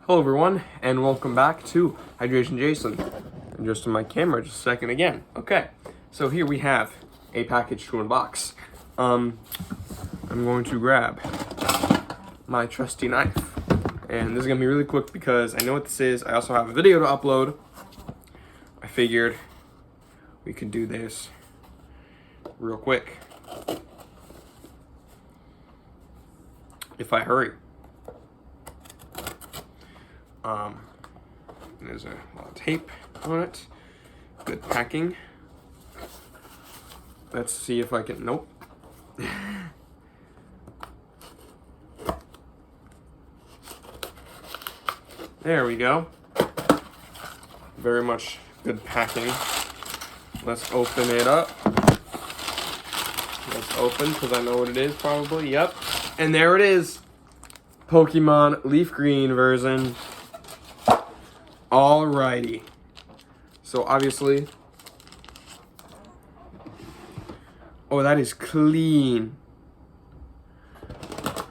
Hello everyone, and welcome back to Hydration Jason. Adjusting my camera just a second again. Okay, so here we have a package to unbox. I'm going to grab my trusty knife. And this is gonna be really quick because I know what this is. I also have a video to upload. I figured we could do this real quick if I hurry. There's a lot of tape on it. Good packing. Let's see if I can, nope. There we go. Very much good packing. Let's open it up. Let's open, because I know what it is probably. Yep. And there it is. Pokemon Leaf Green version. Alrighty. So obviously. Oh, that is clean.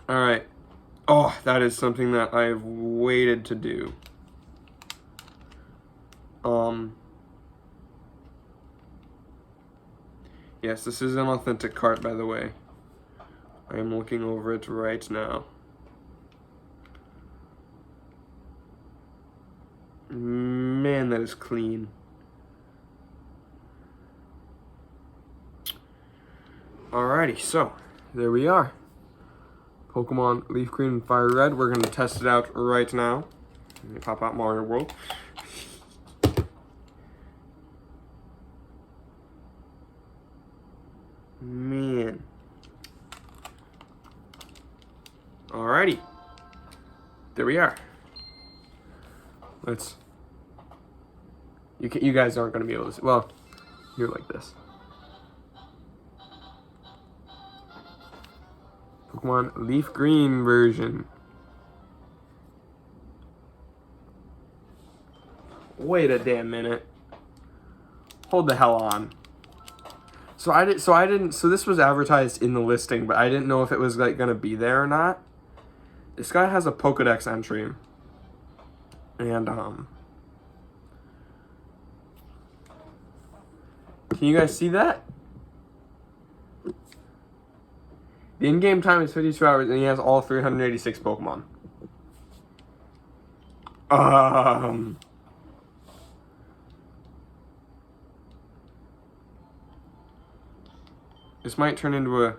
Alright. Oh, that is something that I've waited to do. Yes, this is an authentic cart, by the way. I am looking over it right now. Man, that is clean. Alrighty, so there we are. Pokemon Leaf Green and Fire Red. We're gonna test it out right now. Let me pop out Mario World. Man. Alrighty. There we are. Let's. You guys aren't gonna be able to see. Well, you're like this. Pokemon Leaf Green version. Wait a damn minute. Hold the hell on. So this was advertised in the listing, but I didn't know if it was like gonna be there or not. This guy has a Pokedex entry. And can you guys see that? The in-game time is 52 hours, and he has all 386 Pokemon. This might turn into a...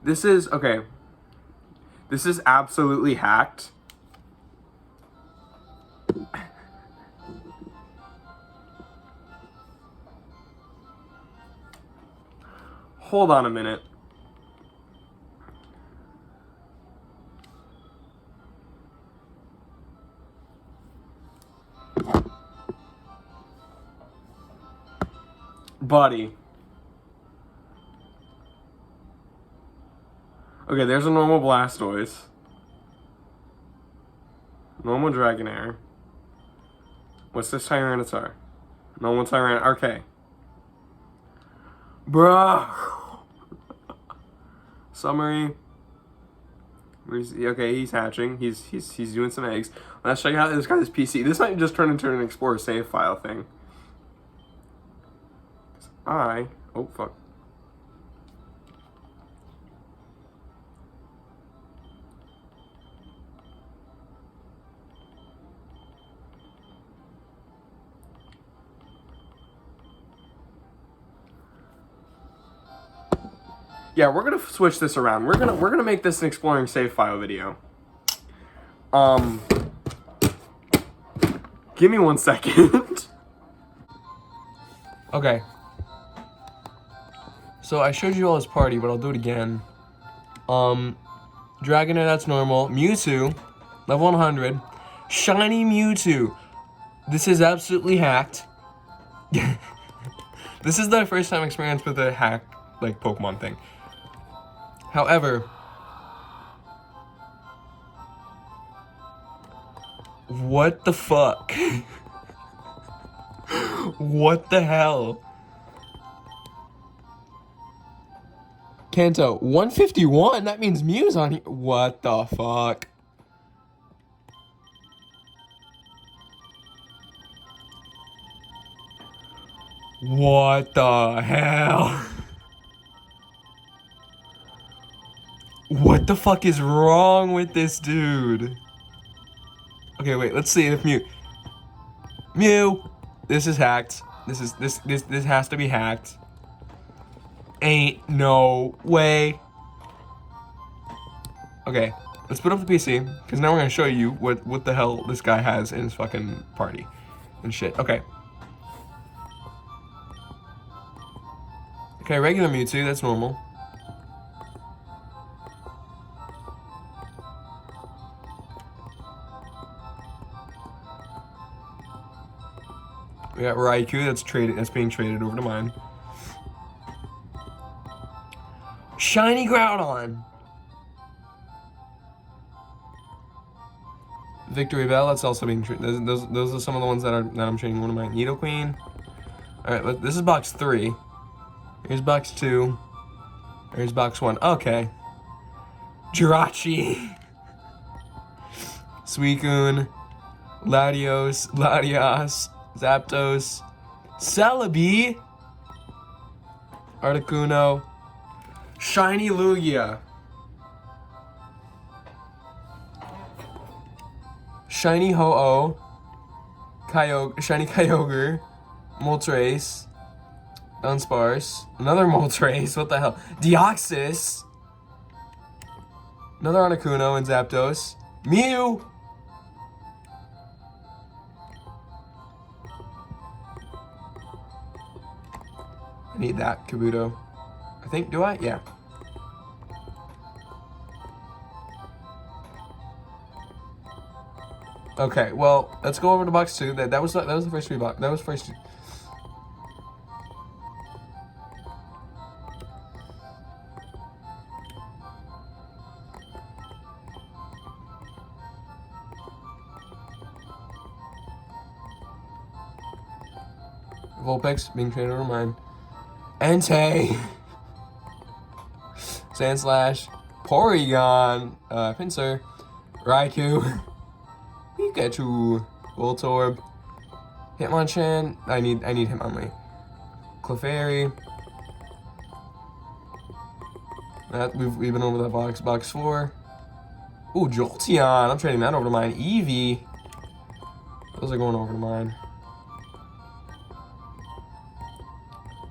This is, okay. This is absolutely hacked. Hold on a minute. Buddy. Okay, there's a normal Blastoise. Normal Dragonair. What's this Tyranitar? Normal Tyranitar. Okay. Bruh. Summary. Okay, he's hatching. He's doing some eggs. Let's check out this guy's PC. This might just turn into an Explorer save file thing. Oh fuck. Yeah, we're gonna switch this around. We're gonna make this an exploring save file video. Give me 1 second. Okay. So I showed you all his party, but I'll do it again. Dragonair, that's normal. Mewtwo, level 100. Shiny Mewtwo. This is absolutely hacked. This is my first time experience with a hack like Pokemon thing. However, what the fuck? What the hell? Kanto, 151? That means Mew's on here. What the fuck? What the hell? What the fuck is wrong with this dude? Okay, wait, let's see if Mew, this is hacked. This has to be hacked. Ain't no way. Okay, let's put up the PC, because now we're gonna show you what the hell this guy has in his fucking party and shit. Okay. Okay, regular Mewtwo, that's normal. We got Raikou that's being traded over to mine. Shiny Groudon. Victory Bell, that's also being traded. Those are some of the ones that I'm trading over to mine. Nidoqueen. Alright, this is box 3. Here's box 2. Here's box 1. Okay. Jirachi. Suicune. Latios. Zapdos. Celebi. Articuno. Shiny Lugia. Shiny Ho-Oh. Shiny Kyogre. Moltres. Dunsparce. Another Moltres. What the hell? Deoxys. Another Articuno and Zapdos. Mew. I need that, Kabuto. I think, do I? Yeah. Okay, well, let's go over to box 2. That was the first 3 box. That was the first 2. Vulpix being traded over mine. Entei. Sandslash. Porygon. Pinsir. Raikou. Pikachu. Voltorb. Hitmonchan. I need Hitmonlee. Clefairy. We've been over that box. Box 4. Ooh, Jolteon. I'm trading that over to mine. Eevee. Those are going over to mine.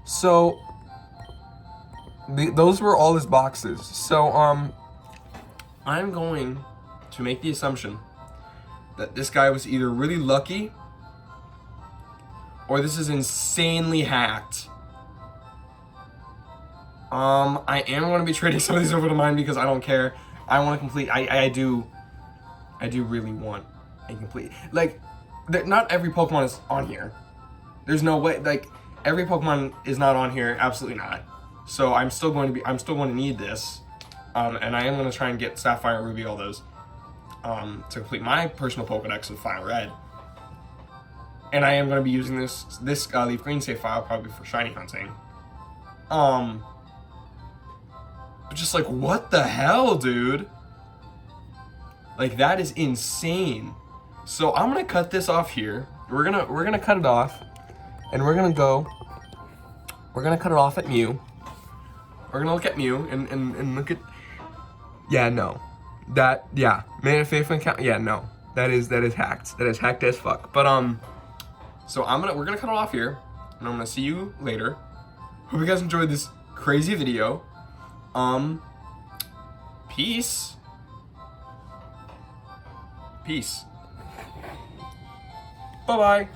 So, those were all his boxes. So, I'm going to make the assumption that this guy was either really lucky or this is insanely hacked. I am going to be trading some of these over to mine because I don't care. I want to complete. I do really want a complete. Like, not every Pokemon is on here. There's no way. Like, every Pokemon is not on here. Absolutely not. So I'm still going to need this, and I am going to try and get Sapphire, Ruby, all those, to complete my personal Pokedex of Fire Red. And I am going to be using this Leaf Green save file probably for shiny hunting. But just like, what the hell, dude? Like, that is insane. So I'm gonna cut this off here. We're gonna cut it off, and we're gonna cut it off at Mew. We're gonna look at Mew and look at. Yeah, no, Man of Faith and count. Yeah, no, that is hacked. That is hacked as fuck. But so we're gonna cut it off here, and I'm gonna see you later. Hope you guys enjoyed this crazy video. Peace. Bye-bye.